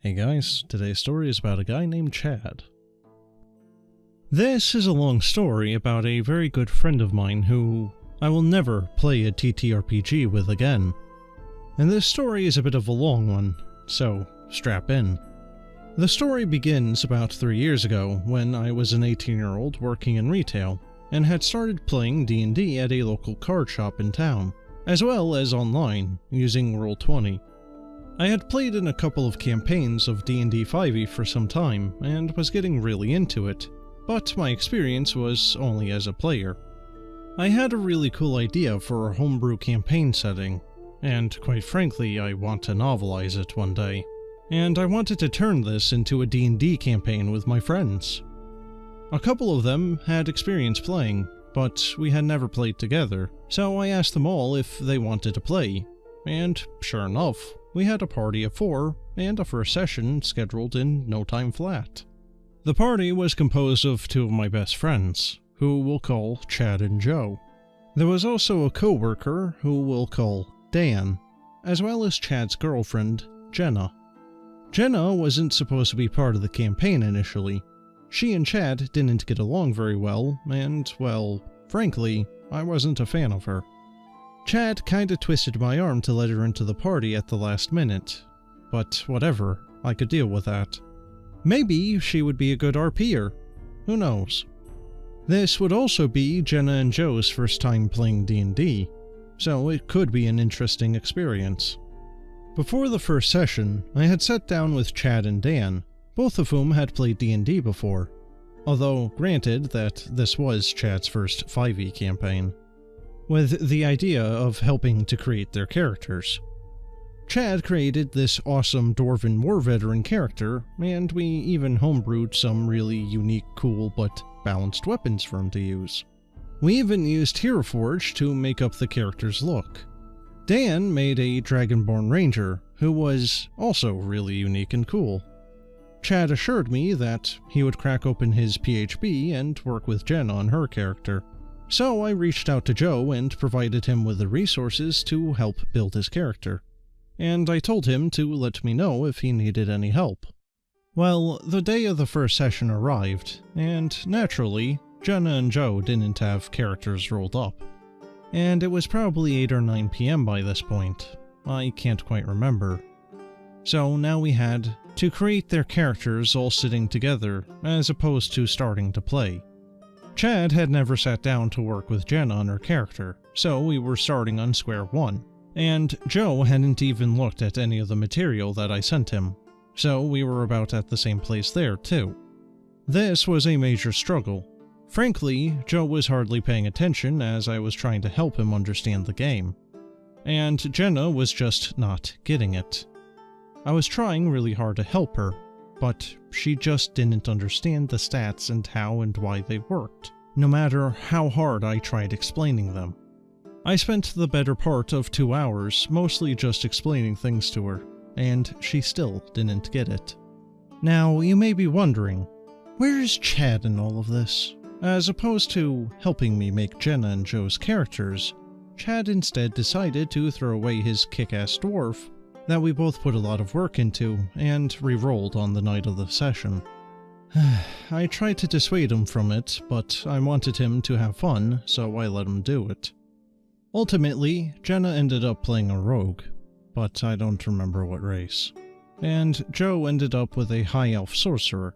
Hey guys, today's story is about a guy named Chad. This is a long story about a very good friend of mine who I will never play a TTRPG with again. And this story is a bit of a long one, so strap in. The story begins about 3 years ago when I was an 18-year-old working in retail and had started playing D&D at a local card shop in town, as well as online using Roll20. I had played in a couple of campaigns of D&D 5e for some time and was getting really into it, but my experience was only as a player. I had a really cool idea for a homebrew campaign setting, and quite frankly I want to novelize it one day, and I wanted to turn this into a D&D campaign with my friends. A couple of them had experience playing, but we had never played together, so I asked them all if they wanted to play, and sure enough, we had a party of 4 and a first session scheduled in no time flat. The party was composed of 2 of my best friends, who we'll call Chad and Joe. There was also a co-worker who we'll call Dan, as well as Chad's girlfriend, Jenna. Jenna wasn't supposed to be part of the campaign initially. She and Chad didn't get along very well, and, well, frankly, I wasn't a fan of her. Chad kinda twisted my arm to let her into the party at the last minute, but whatever, I could deal with that. Maybe she would be a good RPer, who knows. This would also be Jenna and Joe's first time playing D&D, so it could be an interesting experience. Before the first session, I had sat down with Chad and Dan, both of whom had played D&D before, although granted that this was Chad's first 5e campaign, with the idea of helping to create their characters. Chad created this awesome Dwarven war veteran character, and we even homebrewed some really unique, cool, but balanced weapons for him to use. We even used Hero Forge to make up the character's look. Dan made a Dragonborn Ranger, who was also really unique and cool. Chad assured me that he would crack open his PHB and work with Jen on her character. So I reached out to Joe and provided him with the resources to help build his character. And I told him to let me know if he needed any help. Well, the day of the first session arrived, and naturally, Jenna and Joe didn't have characters rolled up. And it was probably 8 or 9 PM by this point. I can't quite remember. So now we had to create their characters all sitting together, as opposed to starting to play. Chad had never sat down to work with Jenna on her character, so we were starting on square one, and Joe hadn't even looked at any of the material that I sent him, so we were about at the same place there too. This was a major struggle. Frankly, Joe was hardly paying attention as I was trying to help him understand the game, and Jenna was just not getting it. I was trying really hard to help her, but she just didn't understand the stats and how and why they worked, no matter how hard I tried explaining them. I spent the better part of 2 hours mostly just explaining things to her, and she still didn't get it. Now, you may be wondering, where is Chad in all of this? As opposed to helping me make Jenna and Joe's characters, Chad instead decided to throw away his kick-ass dwarf that we both put a lot of work into and re-rolled on the night of the session. I tried to dissuade him from it, but I wanted him to have fun, so I let him do it. Ultimately, Jenna ended up playing a rogue, but I don't remember what race. And Joe ended up with a high elf sorcerer.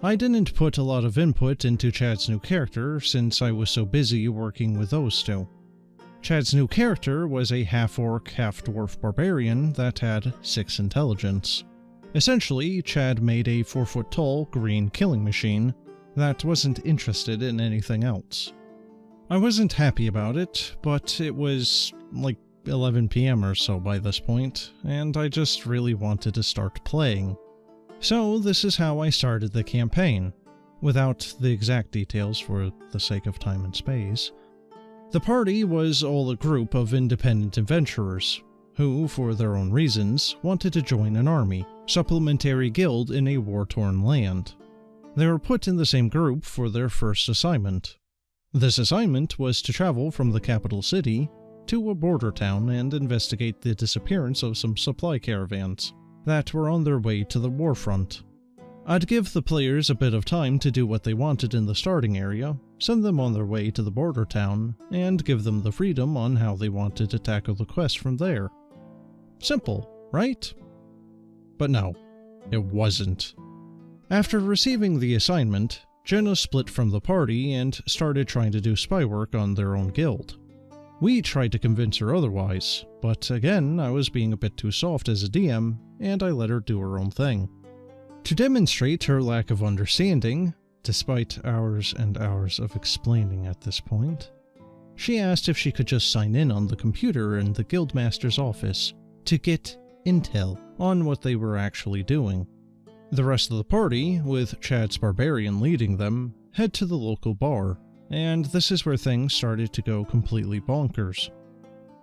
I didn't put a lot of input into Chad's new character since I was so busy working with those 2. Chad's new character was a half-orc, half-dwarf barbarian that had 6 intelligence. Essentially, Chad made a 4-foot-tall green killing machine that wasn't interested in anything else. I wasn't happy about it, but it was like 11 PM or so by this point, and I just really wanted to start playing. So this is how I started the campaign, without the exact details for the sake of time and space. The party was all a group of independent adventurers, who, for their own reasons, wanted to join an army, supplementary guild in a war-torn land. They were put in the same group for their first assignment. This assignment was to travel from the capital city to a border town and investigate the disappearance of some supply caravans. that were on their way to the warfront. I'd give the players a bit of time to do what they wanted in the starting area, send them on their way to the border town, and give them the freedom on how they wanted to tackle the quest from there. Simple, right? But no, it wasn't. After receiving the assignment, Jenna split from the party and started trying to do spy work on their own guild. We tried to convince her otherwise, but again, I was being a bit too soft as a DM, and I let her do her own thing. To demonstrate her lack of understanding, despite hours and hours of explaining at this point, she asked if she could just sign in on the computer in the guildmaster's office to get intel on what they were actually doing. The rest of the party, with Chad's barbarian leading them, head to the local bar, and this is where things started to go completely bonkers.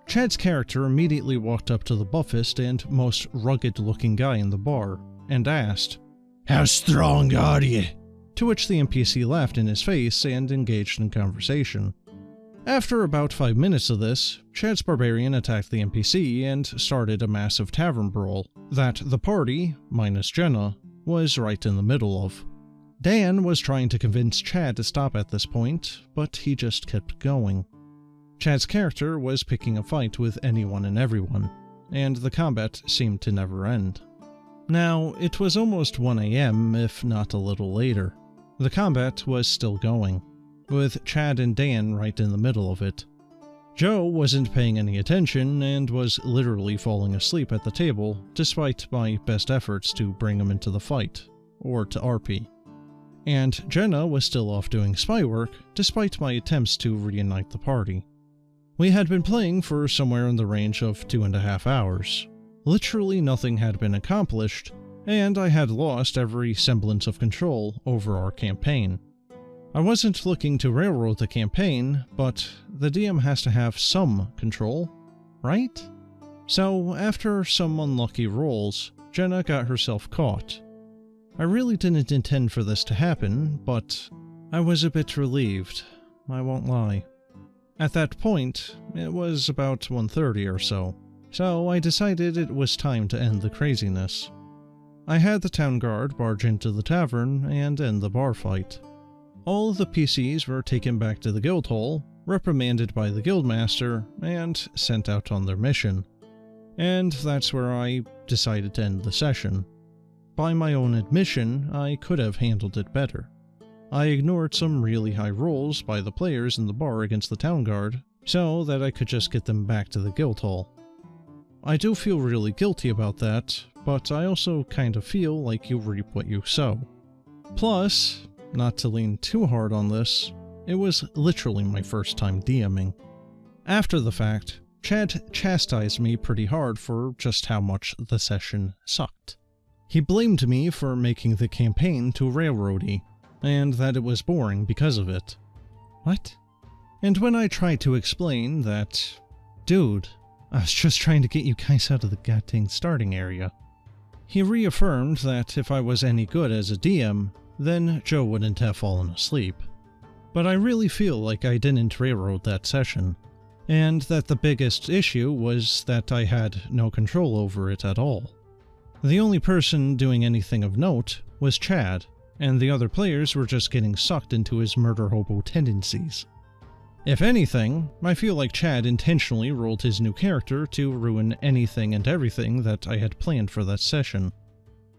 Chad's character immediately walked up to the buffest and most rugged-looking guy in the bar, and asked, "How strong are you?" To which the NPC laughed in his face and engaged in conversation. After about 5 minutes of this, Chad's barbarian attacked the NPC and started a massive tavern brawl that the party, minus Jenna, was right in the middle of. Dan was trying to convince Chad to stop at this point, but he just kept going. Chad's character was picking a fight with anyone and everyone, and the combat seemed to never end. Now, it was almost 1 AM, if not a little later. The combat was still going, with Chad and Dan right in the middle of it. Joe wasn't paying any attention and was literally falling asleep at the table, despite my best efforts to bring him into the fight, or to RP. And Jenna was still off doing spy work, despite my attempts to reunite the party. We had been playing for somewhere in the range of 2.5 hours. Literally nothing had been accomplished, and I had lost every semblance of control over our campaign. I wasn't looking to railroad the campaign, but the DM has to have some control, right? So, after some unlucky rolls, Jenna got herself caught. I really didn't intend for this to happen, but I was a bit relieved, I won't lie. At that point, it was about 1:30 or so I decided it was time to end the craziness. I had the town guard barge into the tavern and end the bar fight. All of the PCs were taken back to the guild hall, reprimanded by the guildmaster, and sent out on their mission. And that's where I decided to end the session. By my own admission, I could have handled it better. I ignored some really high rolls by the players in the bar against the town guard, so that I could just get them back to the guild hall. I do feel really guilty about that, but I also kind of feel like you reap what you sow. Plus, not to lean too hard on this, it was literally my first time DMing. After the fact, Chad chastised me pretty hard for just how much the session sucked. He blamed me for making the campaign too railroady, and that it was boring because of it. What? And when I tried to explain that, dude, I was just trying to get you guys out of the goddamn starting area, he reaffirmed that if I was any good as a DM, then Joe wouldn't have fallen asleep. But I really feel like I didn't railroad that session, and that the biggest issue was that I had no control over it at all. The only person doing anything of note was Chad, and the other players were just getting sucked into his murder hobo tendencies. If anything, I feel like Chad intentionally rolled his new character to ruin anything and everything that I had planned for that session.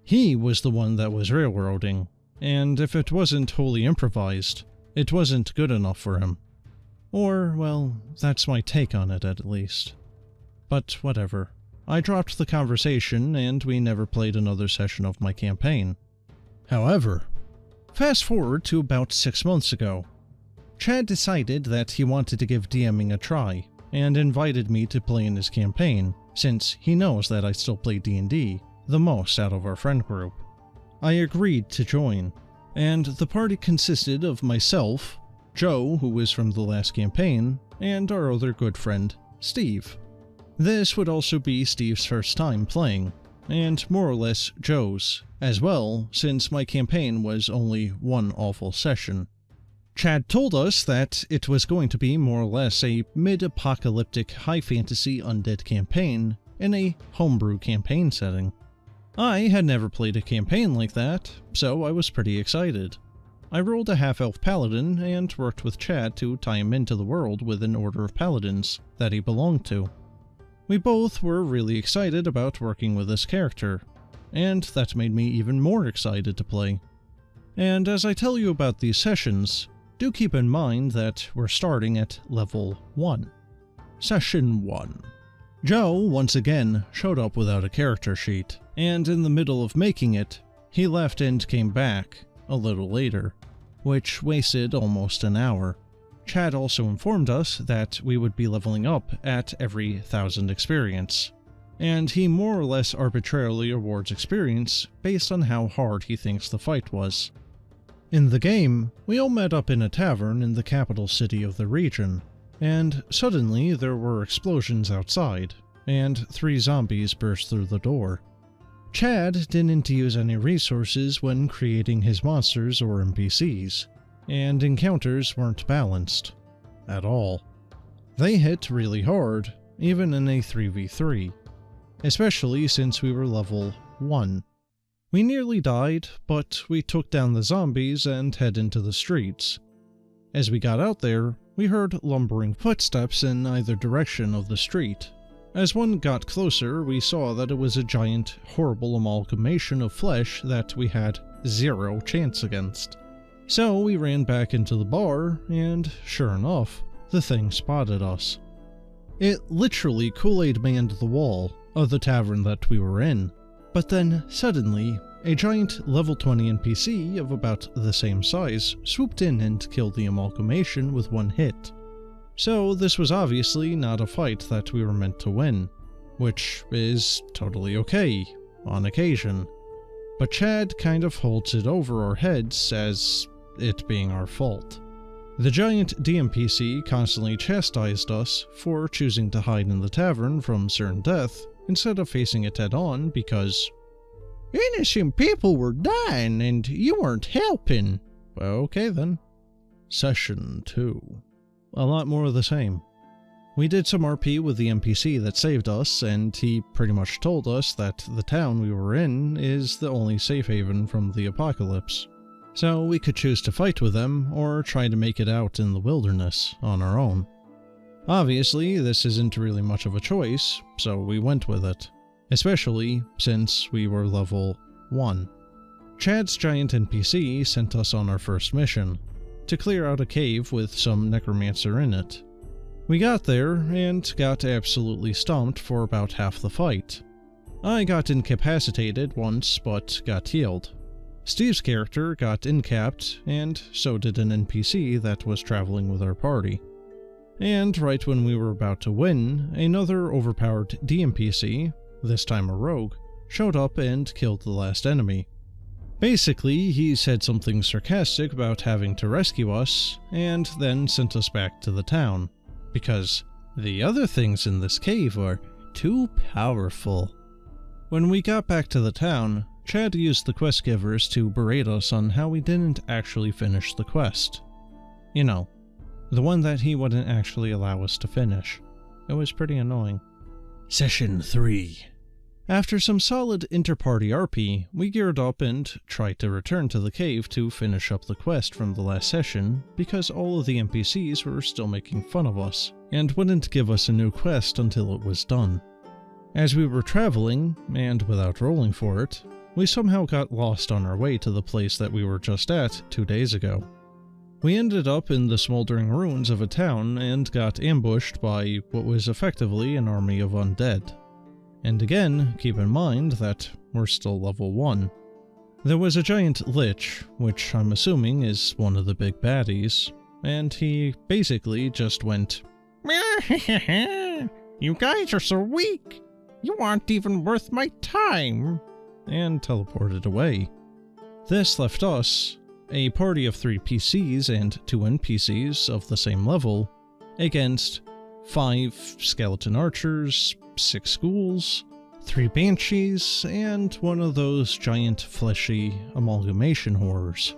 He was the one that was railroading, and if it wasn't wholly improvised, it wasn't good enough for him. Or, well, that's my take on it at least. But whatever. I dropped the conversation and we never played another session of my campaign. However, fast forward to about 6 months ago. Chad decided that he wanted to give DMing a try, and invited me to play in his campaign, since he knows that I still play D&D the most out of our friend group. I agreed to join, and the party consisted of myself, Joe, who was from the last campaign, and our other good friend, Steve. This would also be Steve's first time playing, and more or less Joe's, as well, since my campaign was only one awful session. Chad told us that it was going to be more or less a mid-apocalyptic high-fantasy undead campaign in a homebrew campaign setting. I had never played a campaign like that, so I was pretty excited. I rolled a half-elf paladin and worked with Chad to tie him into the world with an order of paladins that he belonged to. We both were really excited about working with this character, and that made me even more excited to play. And as I tell you about these sessions, do keep in mind that we're starting at level 1. Session 1. Joe, once again, showed up without a character sheet, and in the middle of making it, he left and came back a little later, which wasted almost an hour. Chad also informed us that we would be leveling up at every 1,000 experience, and he more or less arbitrarily awards experience based on how hard he thinks the fight was. In the game, we all met up in a tavern in the capital city of the region, and suddenly there were explosions outside, and 3 zombies burst through the door. Chad didn't use any resources when creating his monsters or NPCs, and encounters weren't balanced at all. They hit really hard, even in a 3v3, especially since we were level 1. We nearly died, but we took down the zombies and head into the streets. As we got out there, we heard lumbering footsteps in either direction of the street. As one got closer, we saw that it was a giant, horrible amalgamation of flesh that we had 0 chance against. So we ran back into the bar, and sure enough, the thing spotted us. It literally Kool-Aid manned the wall of the tavern that we were in, but then suddenly, a giant level 20 NPC of about the same size swooped in and killed the amalgamation with 1 hit. So this was obviously not a fight that we were meant to win, which is totally okay, on occasion. But Chad kind of holds it over our heads as it being our fault. The giant DMPC constantly chastised us for choosing to hide in the tavern from certain death instead of facing it head-on because innocent people were dying and you weren't helping. Okay then. Session 2. A lot more of the same. We did some RP with the NPC that saved us, and he pretty much told us that the town we were in is the only safe haven from the apocalypse. So we could choose to fight with them, or try to make it out in the wilderness on our own. Obviously, this isn't really much of a choice, so we went with it. Especially since we were level 1. Chad's giant NPC sent us on our first mission, to clear out a cave with some necromancer in it. We got there, and got absolutely stomped for about half the fight. I got incapacitated once, but got healed. Steve's character got incapped, and so did an NPC that was traveling with our party. And right when we were about to win, another overpowered DMPC, this time a rogue, showed up and killed the last enemy. Basically, he said something sarcastic about having to rescue us, and then sent us back to the town, because the other things in this cave are too powerful. When we got back to the town, Chad used the quest givers to berate us on how we didn't actually finish the quest. You know, the one that he wouldn't actually allow us to finish. It was pretty annoying. Session 3. After some solid inter-party RP, we geared up and tried to return to the cave to finish up the quest from the last session because all of the NPCs were still making fun of us and wouldn't give us a new quest until it was done. As we were traveling, and without rolling for it, we somehow got lost on our way to the place that we were just at 2 days ago. We ended up in the smoldering ruins of a town and got ambushed by what was effectively an army of undead. And again, keep in mind that we're still level 1. There was a giant lich, which I'm assuming is one of the big baddies, and he basically just went, "You guys are so weak! You aren't even worth my time!" and teleported away. This left us, a party of 3 PCs and 2 NPCs of the same level, against 5 skeleton archers, 6 ghouls, 3 banshees, and one of those giant fleshy amalgamation horrors.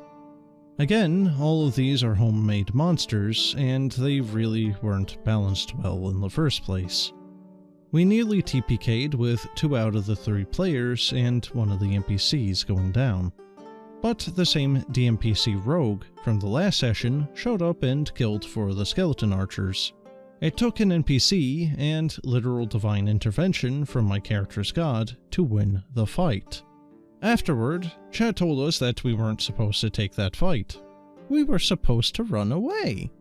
Again, all of these are homemade monsters, and they really weren't balanced well in the first place. We nearly TPK'd with 2 out of the 3 players and one of the NPCs going down. But the same DMPC rogue from the last session showed up and killed 4 of the skeleton archers. It took an NPC and literal divine intervention from my character's god to win the fight. Afterward, Chad told us that we weren't supposed to take that fight. We were supposed to run away.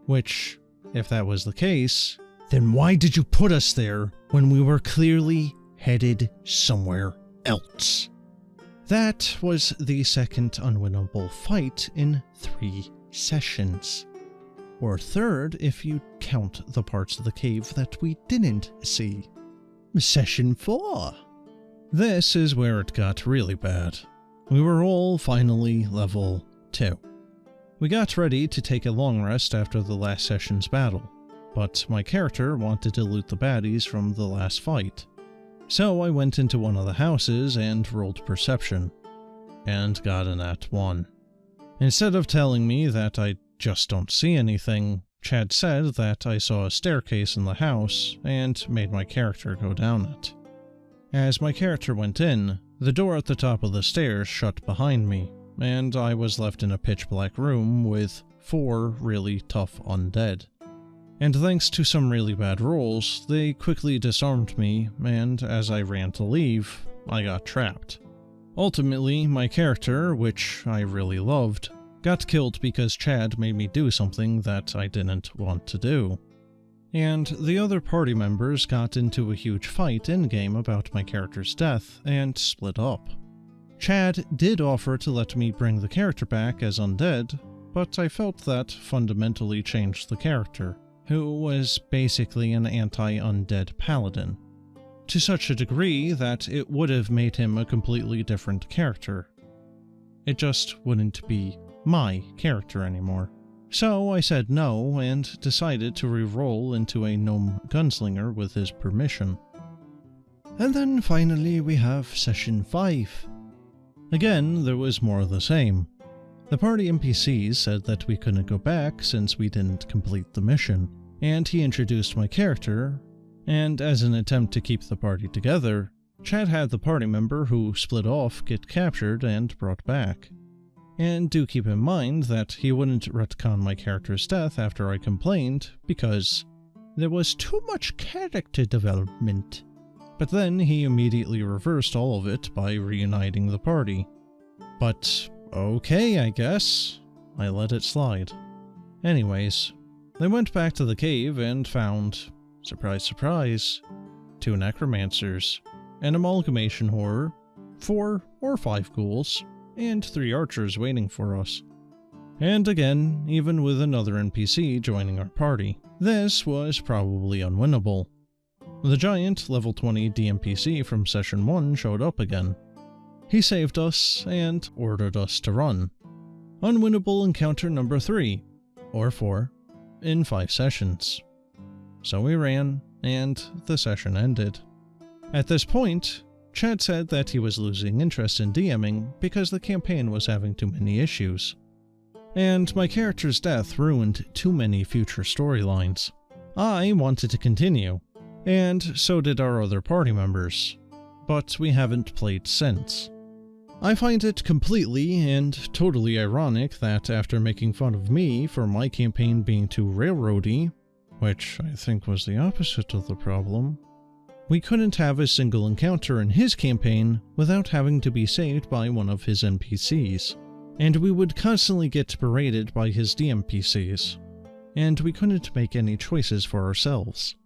Which, if that was the case, then why did you put us there when we were clearly headed somewhere else? That was the second unwinnable fight in 3 sessions. Or third if you count the parts of the cave that we didn't see. Session 4. This is where it got really bad. We were all finally level 2. We got ready to take a long rest after the last session's battle, but my character wanted to loot the baddies from the last fight. So I went into one of the houses and rolled perception, and got a nat 1. Instead of telling me that I just don't see anything, Chad said that I saw a staircase in the house and made my character go down it. As my character went in, the door at the top of the stairs shut behind me, and I was left in a pitch-black room with 4 really tough undead. And thanks to some really bad rolls, they quickly disarmed me, and as I ran to leave, I got trapped. Ultimately, my character, which I really loved, got killed because Chad made me do something that I didn't want to do. And the other party members got into a huge fight in-game about my character's death and split up. Chad did offer to let me bring the character back as undead, but I felt that fundamentally changed the character, who was basically an anti-undead paladin, to such a degree that it would have made him a completely different character. It just wouldn't be my character anymore. So I said no and decided to re-roll into a gnome gunslinger with his permission. And then finally we have session 5. Again, there was more of the same. The party NPCs said that we couldn't go back since we didn't complete the mission, and he introduced my character, and as an attempt to keep the party together, Chad had the party member who split off get captured and brought back. And do keep in mind that he wouldn't retcon my character's death after I complained, because there was too much character development. But then he immediately reversed all of it by reuniting the party. But okay, I guess. I let it slide. Anyways, they went back to the cave and found, surprise surprise, 2 necromancers, an amalgamation horror, 4 or 5 ghouls, and 3 archers waiting for us. And again, even with another NPC joining our party, this was probably unwinnable. The giant level 20 DMPC from session 1 showed up again. He saved us and ordered us to run. Unwinnable encounter number 3, or 4, in 5 sessions. So we ran, and the session ended. At this point, Chad said that he was losing interest in DMing because the campaign was having too many issues. And my character's death ruined too many future storylines. I wanted to continue, and so did our other party members, but we haven't played since. I find it completely and totally ironic that after making fun of me for my campaign being too railroady, which I think was the opposite of the problem, we couldn't have a single encounter in his campaign without having to be saved by one of his NPCs, and we would constantly get berated by his DMPCs, and we couldn't make any choices for ourselves.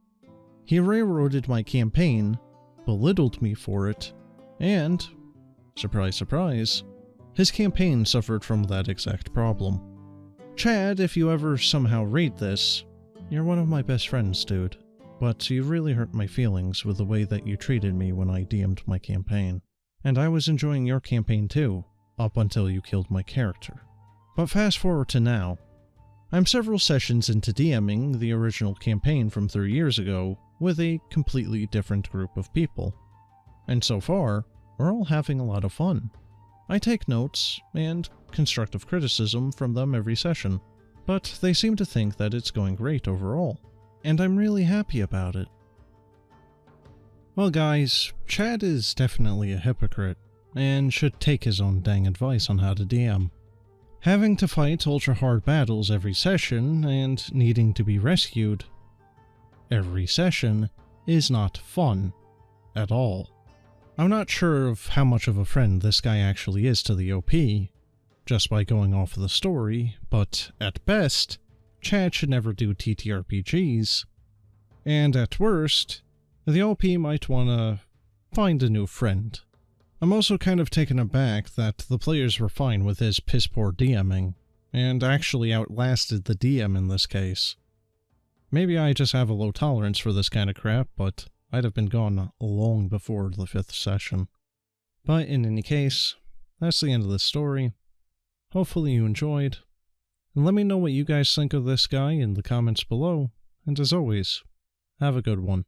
He railroaded my campaign, belittled me for it, and, surprise surprise, his campaign suffered from that exact problem. Chad, if you ever somehow read this, you're one of my best friends, dude. But you really hurt my feelings with the way that you treated me when I DM'd my campaign. And I was enjoying your campaign too, up until you killed my character. But fast forward to now. I'm several sessions into DMing the original campaign from 3 years ago with a completely different group of people. And so far, we're all having a lot of fun. I take notes and constructive criticism from them every session, but they seem to think that it's going great overall. And I'm really happy about it. Well guys, Chad is definitely a hypocrite, and should take his own dang advice on how to DM. Having to fight ultra-hard battles every session, and needing to be rescued every session, is not fun. At all. I'm not sure of how much of a friend this guy actually is to the OP, just by going off of the story, but at best, Chad should never do TTRPGs, and at worst, the OP might wanna find a new friend. I'm also kind of taken aback that the players were fine with his piss-poor DMing, and actually outlasted the DM in this case. Maybe I just have a low tolerance for this kind of crap, but I'd have been gone long before the 5th session. But in any case, that's the end of the story. Hopefully you enjoyed, and let me know what you guys think of this guy in the comments below, and as always, have a good one.